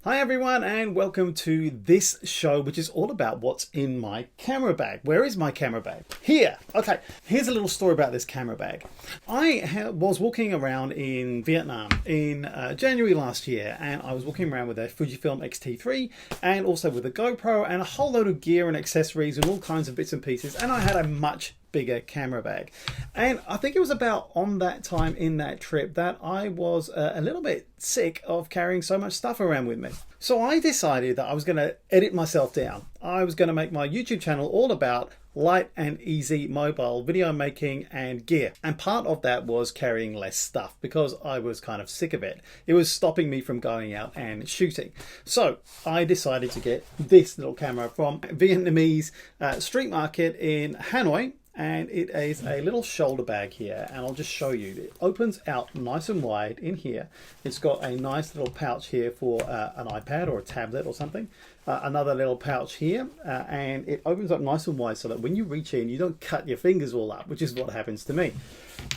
Hi everyone, and welcome to this show, which is all about what's in my camera bag. Where is my camera bag? Here. Okay, here's a little story about this camera bag. I was walking around in Vietnam in January last year, and I was walking around with a Fujifilm X-T3 and also with a GoPro and a whole load of gear and accessories and all kinds of bits and pieces, and I had a much bigger camera bag. And I think it was about on that time in that trip that I was a little bit sick of carrying so much stuff around with me. So I decided that I was going to edit myself down. I was going to make my YouTube channel all about light and easy mobile video making and gear. And part of that was carrying less stuff because I was kind of sick of it. It was stopping me from going out and shooting. So I decided to get this little camera from Vietnamese street market in Hanoi. And it is a little shoulder bag here, and I'll just show you. It opens out nice and wide in here. It's got a nice little pouch here for an iPad or a tablet or something. Another little pouch here, and it opens up nice and wide so that when you reach in, you don't cut your fingers all up, which is what happens to me.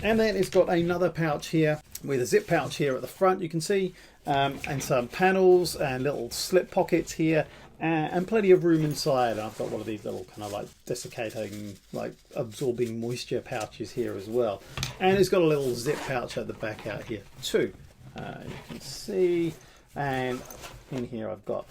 And then it's got another pouch here with a zip pouch here at the front, you can see, and some panels and little slip pockets here. And plenty of room inside. And I've got one of these little kind of like desiccating, like absorbing moisture pouches here as well. And it's got a little zip pouch at the back out here too. You can see. And in here I've got,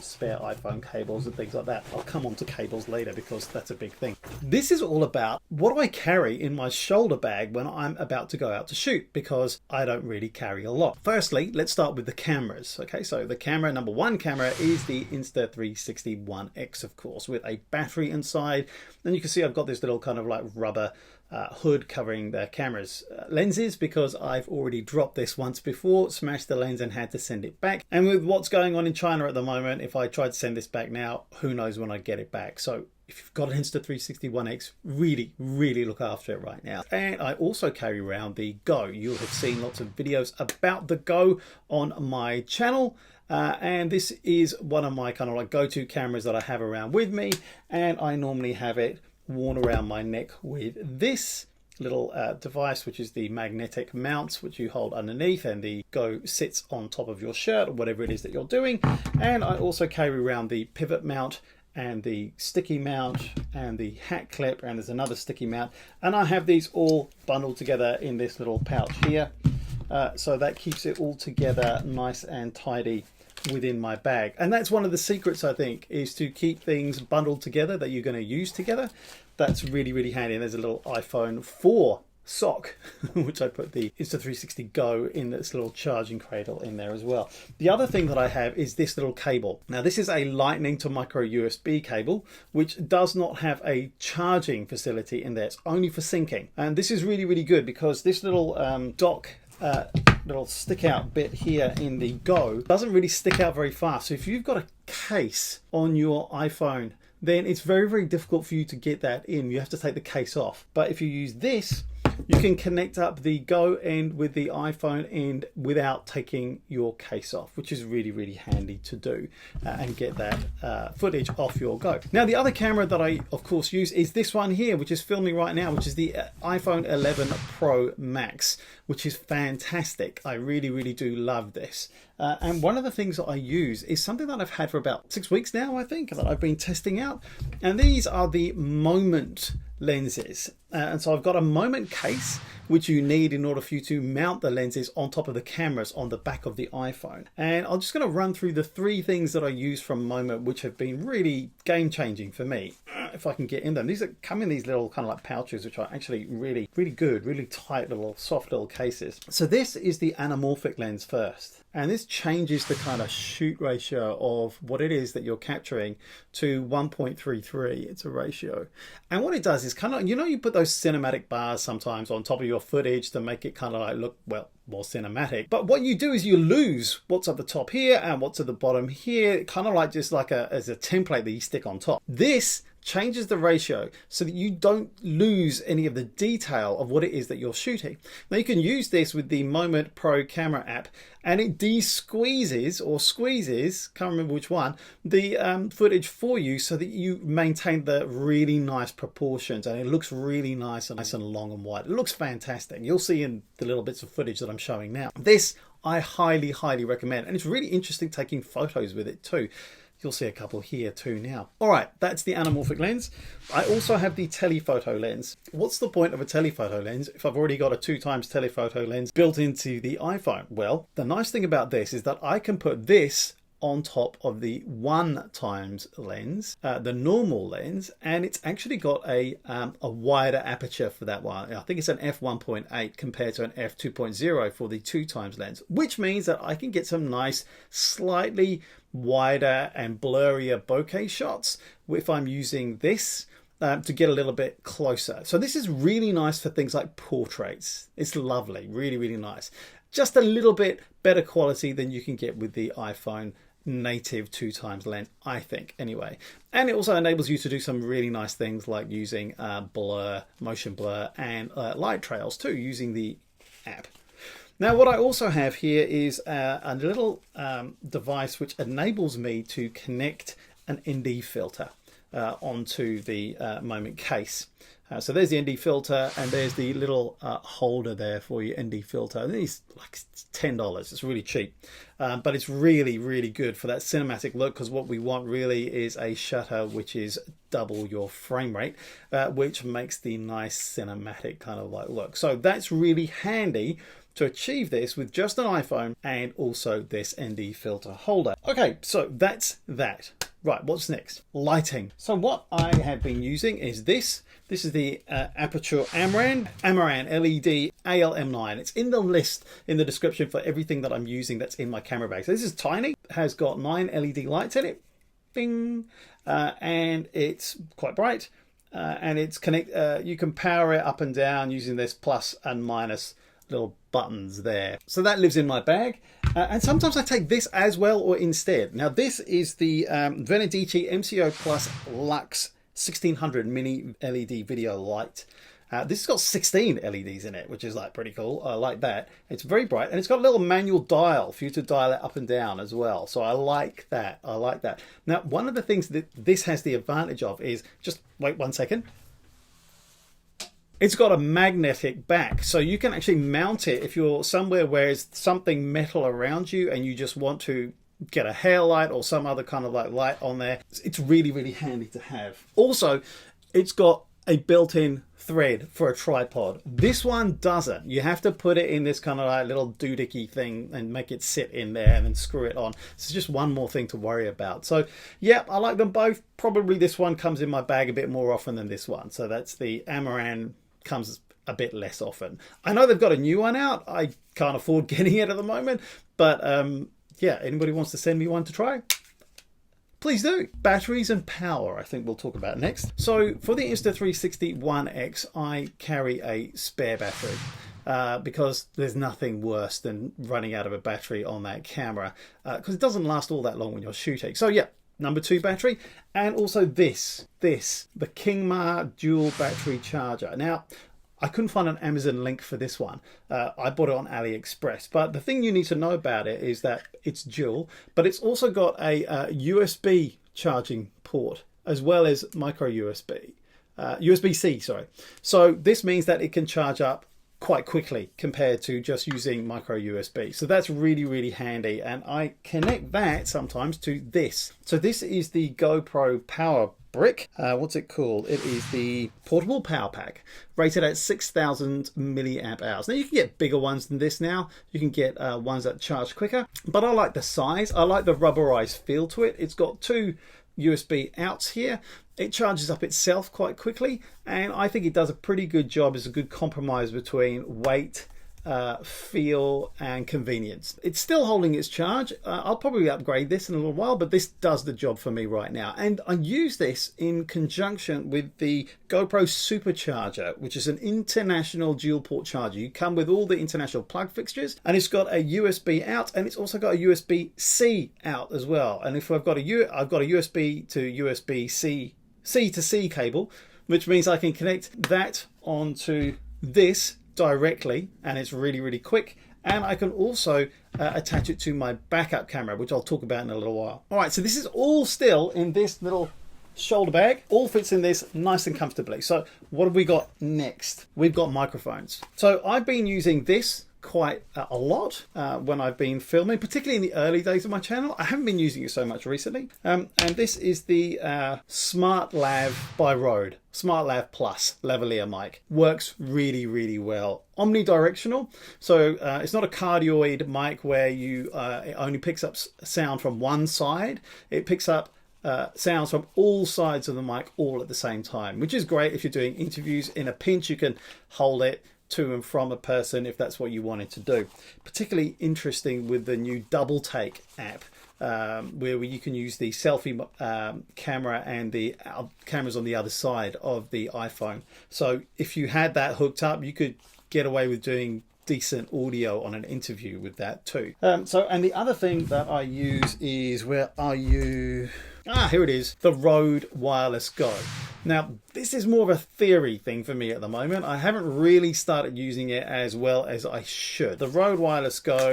spare iPhone cables and things like that. I'll come on to cables later because that's a big thing. This is all about what do I carry in my shoulder bag when I'm about to go out to shoot, because I don't really carry a lot. Firstly, let's start with the cameras. Okay, so the camera, number one camera is the Insta360 One X, of course, with a battery inside. And you can see I've got this little kind of like rubber hood covering the camera's lenses because I've already dropped this once before, smashed the lens and had to send it back. And with what's going on in China at the moment, if I try to send this back now, who knows when I get it back. So if you've got an Insta360 One X, really look after it right now. And I also carry around the Go. You'll have seen lots of videos about the Go on my channel. And this is one of my kind of like go-to cameras that I have around with me. And I normally have it worn around my neck with this little device, which is the magnetic mounts, which you hold underneath, and the Go sits on top of your shirt or whatever it is that you're doing. And I also carry around the pivot mount and the sticky mount and the hat clip, and there's another sticky mount, and I have these all bundled together in this little pouch here, so that keeps it all together nice and tidy within my bag. And that's one of the secrets, I think, is to keep things bundled together that you're going to use together. That's really handy. And there's a little iPhone 4 sock which I put the Insta360 Go in this little charging cradle in there as well. The other thing that I have is this little cable. Now this is a lightning to micro USB cable, which does not have a charging facility in there. It's only for syncing, and this is really good because this little dock little stick out bit here in the Go doesn't really stick out very fast. So if you've got a case on your iPhone, then it's very difficult for you to get that in. You have to take the case off. But if you use this, you can connect up the Go end with the iPhone end without taking your case off, which is really handy to do and get that footage off your Go. Now the other camera that I of course use is this one here, which is filming right now, which is the iPhone 11 Pro Max, which is fantastic. I really do love this. And one of the things that I use is something that I've had for about 6 weeks now, I think, that I've been testing out. And these are the Moment lenses. And so I've got a Moment case, which you need in order for you to mount the lenses on top of the cameras on the back of the iPhone. And I'm just going to run through the 3 things that I use from Moment, which have been really game changing for me. If I can get in them. These come in these little kind of like pouches, which are actually really good, really tight little soft little cases. So this is the anamorphic lens first. And this changes the kind of shoot ratio of what it is that you're capturing to 1.33. It's a ratio. And what it does is kind of, you put those cinematic bars sometimes on top of your footage to make it kind of like look, well, more cinematic. But what you do is you lose what's at the top here and what's at the bottom here, kind of like just like as a template that you stick on top. This changes the ratio so that you don't lose any of the detail of what it is that you're shooting. Now you can use this with the Moment Pro camera app, and it de-squeezes or squeezes, can't remember which one, the footage for you so that you maintain the really nice proportions, and it looks really nice and long and wide. It looks fantastic. You'll see in the little bits of footage that I'm showing now. This I highly, highly recommend. And it's really interesting taking photos with it too. You'll see a couple here too now. All right, that's the anamorphic lens. I also have the telephoto lens. What's the point of a telephoto lens if I've already got a 2x telephoto lens built into the iPhone? Well, the nice thing about this is that I can put this on top of the 1x lens, the normal lens, and it's actually got a wider aperture for that one. I think it's an f1.8 compared to an f2.0 for the 2x lens, which means that I can get some nice, slightly wider and blurrier bokeh shots if I'm using this to get a little bit closer. So this is really nice for things like portraits. It's lovely, really, really nice. Just a little bit better quality than you can get with the iPhone native 2x lens, I think, anyway. And it also enables you to do some really nice things like using blur, motion blur, and light trails too, using the app. Now, what I also have here is a little device which enables me to connect an ND filter onto the Moment case. So there's the ND filter, and there's the little holder there for your ND filter. And these like $10. It's really cheap, but it's really, really good for that cinematic look, because what we want really is a shutter which is double your frame rate, which makes the nice cinematic kind of like look. So that's really handy to achieve this with just an iPhone and also this ND filter holder. Okay, so that's that. Right, what's next? Lighting. So what I have been using is this. This is the Aperture Amaran LED AL-M9. It's in the list in the description for everything that I'm using that's in my camera bag. So this is tiny. It has got 9 LED lights in it. Bing. And it's quite bright. And it's you can power it up and down using this plus and minus little buttons there. So that lives in my bag. And sometimes I take this as well or instead. Now this is the Venedici MCO Plus Lux 1600 mini LED video light. This has got 16 LEDs in it, which is like pretty cool. I like that. It's very bright, and it's got a little manual dial for you to dial it up and down as well. So I like that. I like that. Now, one of the things that this has the advantage of is, just wait 1 second. It's got a magnetic back, so you can actually mount it if you're somewhere where there's something metal around you and you just want to get a hair light or some other kind of like light on there. It's really, really handy to have. Also, it's got a built-in thread for a tripod. This one doesn't. You have to put it in this kind of like little doohickey thing and make it sit in there and then screw it on. It's just one more thing to worry about. So yeah, I like them both. Probably this one comes in my bag a bit more often than this one. So that's the Amaran, comes a bit less often. I know they've got a new one out. I can't afford getting it at the moment, but yeah, anybody wants to send me one to try, please do. Batteries and power, I think we'll talk about next. So for the Insta360 One X, I carry a spare battery because there's nothing worse than running out of a battery on that camera, because it doesn't last all that long when you're shooting. So yeah, number 2 battery, and also the KingMa dual battery charger. Now, I couldn't find an Amazon link for this one. I bought it on AliExpress. But the thing you need to know about it is that it's dual, but it's also got a USB charging port as well as microUSB, USB-C, sorry. So this means that it can charge up quite quickly compared to just using microUSB. So that's really, really handy. And I connect that sometimes to this. So this is the GoPro Power Brick. What's it called? It is the Portable Power Pack, rated at 6,000 milliamp hours. Now you can get bigger ones than this now. You can get ones that charge quicker, but I like the size. I like the rubberized feel to it. It's got 2 USB outs here. It charges up itself quite quickly, and I think it does a pretty good job as a good compromise between weight, feel and convenience. It's still holding its charge. I'll probably upgrade this in a little while, but this does the job for me right now. And I use this in conjunction with the GoPro Supercharger, which is an international dual port charger. You come with all the international plug fixtures, and it's got a USB out, and it's also got a USB-C out as well. And if I've got a USB to USB-C, C to C cable, which means I can connect that onto this directly, and it's really, really quick. And I can also attach it to my backup camera, which I'll talk about in a little while. All right, so this is all still in this little shoulder bag. All fits in this nice and comfortably. So what have we got next? We've got microphones. So I've been using this quite a lot when I've been filming, particularly in the early days of my channel. I haven't been using it so much recently. And this is the SmartLav by Rode. SmartLav Plus lavalier mic. Works really, really well. Omnidirectional, so it's not a cardioid mic where it only picks up sound from one side. It picks up sounds from all sides of the mic all at the same time, which is great if you're doing interviews. In a pinch, you can hold it to and from a person if that's what you wanted to do. Particularly interesting with the new Double Take app, where you can use the selfie camera and the cameras on the other side of the iPhone. So if you had that hooked up, you could get away with doing decent audio on an interview with that too. And the other thing that I use is, where are you? Here it is, the Rode Wireless Go. Now, this is more of a theory thing for me at the moment. I haven't really started using it as well as I should. The Rode Wireless Go,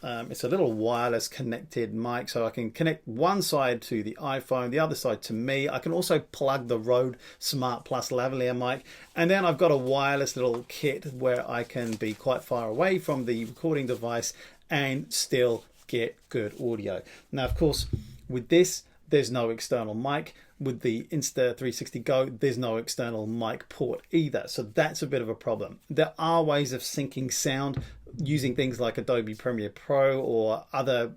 it's a little wireless connected mic, so I can connect one side to the iPhone, the other side to me. I can also plug the Rode Smart Plus lavalier mic, and then I've got a wireless little kit where I can be quite far away from the recording device and still get good audio. Now, of course, with this, there's no external mic. With the Insta360 Go, there's no external mic port either. So that's a bit of a problem. There are ways of syncing sound using things like Adobe Premiere Pro or other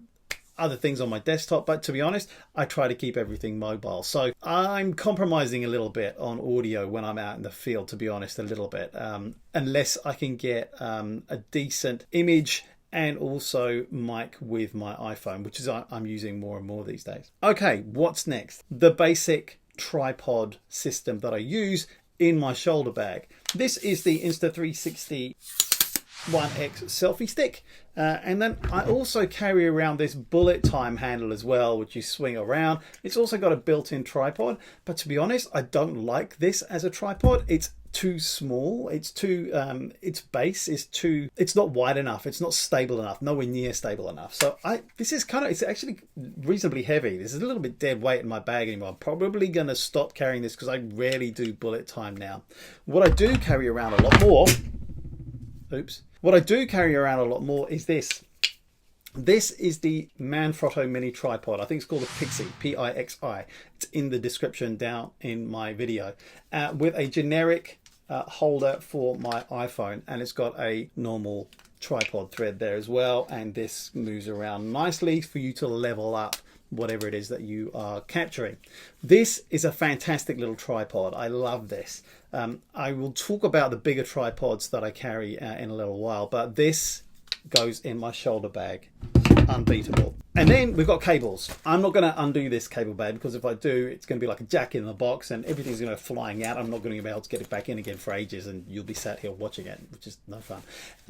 things on my desktop, but to be honest, I try to keep everything mobile. So I'm compromising a little bit on audio when I'm out in the field, to be honest, a little bit, unless I can get a decent image and also mic with my iPhone, which is I'm using more and more these days. Okay, what's next? The basic tripod system that I use in my shoulder bag. This is the Insta360 One X selfie stick. And then I also carry around this bullet time handle as well, which you swing around. It's also got a built-in tripod, but to be honest, I don't like this as a tripod. It's too small. It's too its base is too, it's not wide enough, it's not stable enough, nowhere near stable enough. So it's actually reasonably heavy. This is a little bit dead weight in my bag anymore. I'm probably going to stop carrying this because I rarely do bullet time now. What I do carry around a lot more, what I do carry around a lot more is this. This is the Manfrotto mini tripod. I think it's called a Pixi, P-I-X-I. It's in the description down in my video, with a generic holder for my iPhone, and it's got a normal tripod thread there as well, and this moves around nicely for you to level up whatever it is that you are capturing. This is a fantastic little tripod. I love this. I will talk about the bigger tripods that I carry in a little while, but this goes in my shoulder bag. Unbeatable. And then we've got cables. I'm not going to undo this cable bag because if I do, it's going to be like a jack in the box and everything's going to go flying out. I'm not going to be able to get it back in again for ages and you'll be sat here watching it, which is no fun.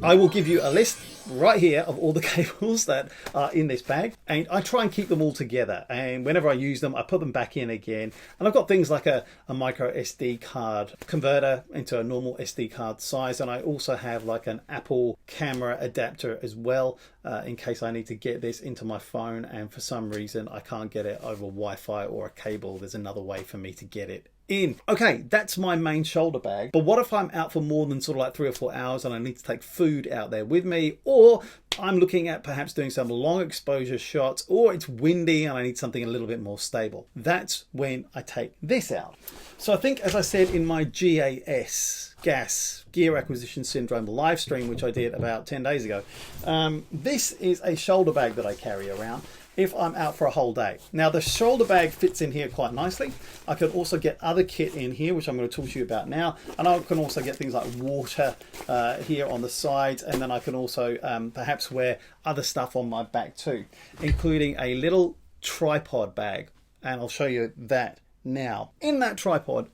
I will give you a list right here of all the cables that are in this bag, and I try and keep them all together, and whenever I use them I put them back in again. And I've got things like a micro SD card converter into a normal SD card size, and I also have like an Apple camera adapter as well, in case I need to get this into my phone and for some reason I can't get it over Wi-Fi or a cable. There's another way for me to get it in. Okay, that's my main shoulder bag. But what if I'm out for more than sort of like 3 or 4 hours and I need to take food out there with me, or I'm looking at perhaps doing some long exposure shots, or it's windy and I need something a little bit more stable? That's when I take this out. So I think, as I said in my GAS, Gear Acquisition Syndrome live stream, which I did about 10 days ago, this is a shoulder bag that I carry around if I'm out for a whole day. Now the shoulder bag fits in here quite nicely. I can also get other kit in here, which I'm going to talk to you about now, and I can also get things like water here on the sides, and then I can also perhaps wear other stuff on my back too, including a little tripod bag, and I'll show you that now. In that tripod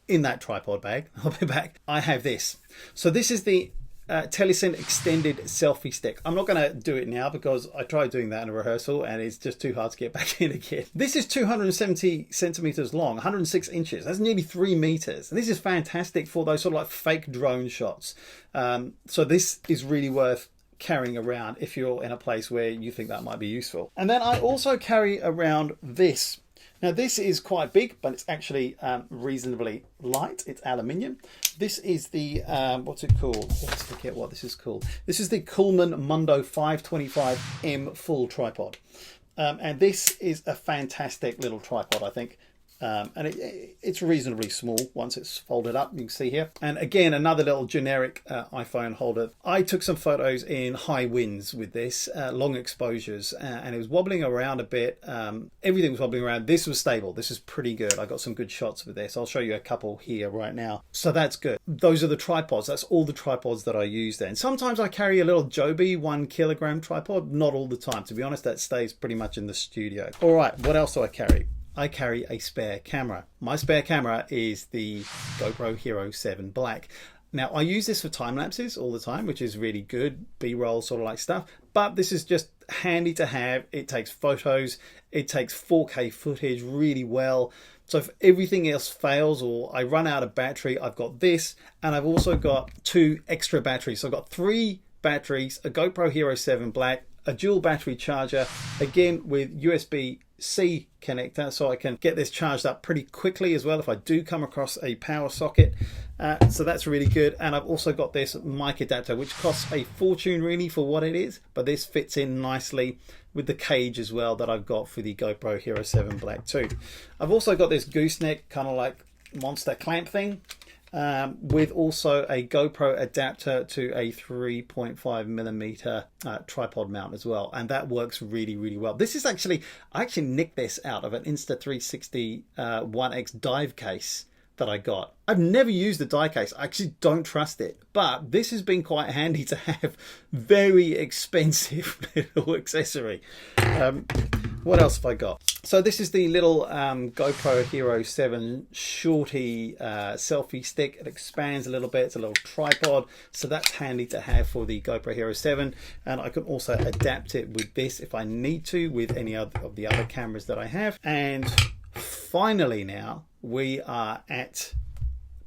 bag, I'll be back, I have this. So this is the Telesyn extended selfie stick. I'm not going to do it now because I tried doing that in a rehearsal and it's just too hard to get back in again. This is 270 centimeters long, 106 inches. That's nearly 3 meters. And this is fantastic for those sort of like fake drone shots. So this is really worth carrying around if you're in a place where you think that might be useful. And then I also carry around this. Now this is quite big, but it's actually reasonably light. It's aluminium. This is the, what's it called? Let's forget what this is called. This is the KingMa Mundo 525M full tripod. And this is a fantastic little tripod, I think. And it's reasonably small once it's folded up, you can see here. And again, another little generic iPhone holder. I took some photos in high winds with this, long exposures, and it was wobbling around a bit. Everything was wobbling around. This was stable. This is pretty good. I got some good shots with this. I'll show you a couple here right now. So that's good. Those are the tripods. That's all the tripods that I use then. Sometimes I carry a little Joby 1 kilogram tripod. Not all the time. To be honest, that stays pretty much in the studio. All right, what else do I carry? I carry a spare camera. My spare camera is the GoPro Hero 7 Black. Now I use this for time lapses all the time, which is really good, B-roll sort of like stuff, but this is just handy to have. It takes photos, it takes 4K footage really well. So if everything else fails or I run out of battery, I've got this, and I've also got 2 extra batteries. So I've got 3 batteries, a GoPro Hero 7 Black, a dual battery charger, again with USB-C connector, so I can get this charged up pretty quickly as well if I do come across a power socket. So that's really good. And I've also got this mic adapter, which costs a fortune really for what it is, but this fits in nicely with the cage as well that I've got for the GoPro Hero 7 Black too. I've also got this gooseneck kind of like monster clamp thing, with also a GoPro adapter to a 3.5mm tripod mount as well, and that works really well. This is actually, I actually nicked this out of an Insta360 One X dive case that I got. I've never used the die case. I actually don't trust it, but this has been quite handy to have. Very expensive little accessory. What else have I got? So this is the little GoPro Hero 7 shorty selfie stick. It expands a little bit. It's a little tripod, so that's handy to have for the GoPro Hero 7. And I can also adapt it with this if I need to with any of the other cameras that I have. And finally now we are at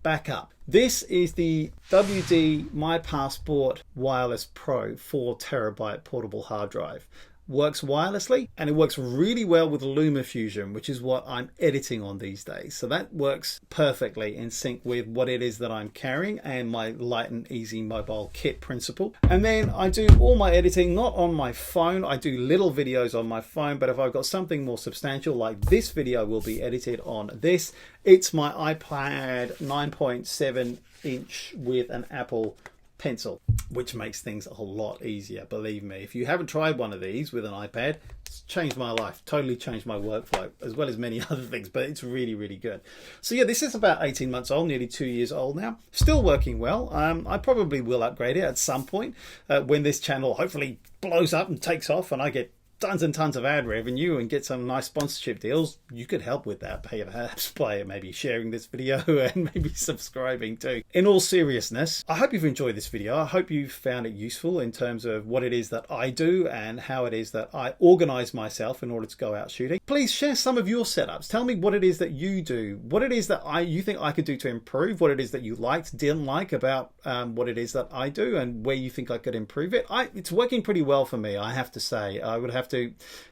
backup. This is the WD My Passport Wireless Pro 4TB portable hard drive. Works wirelessly, and it works really well with LumaFusion, which is what I'm editing on these days. So that works perfectly in sync with what it is that I'm carrying and my light and easy mobile kit principle. And then I do all my editing not on my phone. I do little videos on my phone, but if I've got something more substantial like this video will be edited on this. It's my iPad 9.7 inch with an Apple Pencil, which makes things a lot easier, believe me. If you haven't tried one of these with an iPad, it's changed my life, totally changed my workflow, as well as many other things, but it's really good. So yeah, this is about 18 months old, nearly 2 years old now, still working well. I probably will upgrade it at some point when this channel hopefully blows up and takes off and I get tons and tons of ad revenue and get some nice sponsorship deals. You could help with that, perhaps by maybe sharing this video and maybe subscribing too. In all seriousness, I hope you've enjoyed this video. I hope you found it useful in terms of what it is that I do and how it is that I organize myself in order to go out shooting. Please share some of your setups. Tell me what it is that you do, what it is that you think I could do to improve, what it is that you liked, didn't like about what it is that I do, and where you think I could improve it. It's working pretty well for me, I have to say. I would have to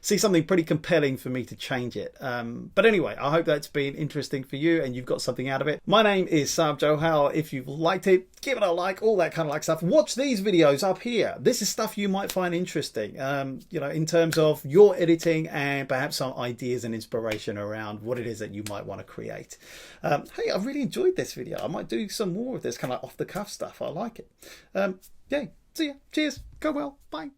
see something pretty compelling for me to change it. But anyway, I hope that's been interesting for you and you've got something out of it. My name is Saab Johal. If you've liked it, give it a like, all that kind of like stuff. Watch these videos up here. This is stuff you might find interesting, you know, in terms of your editing and perhaps some ideas and inspiration around what it is that you might want to create. Hey, I've really enjoyed this video. I might do some more of this kind of off the cuff stuff. I like it. Yeah, see ya. Cheers. Go well. Bye.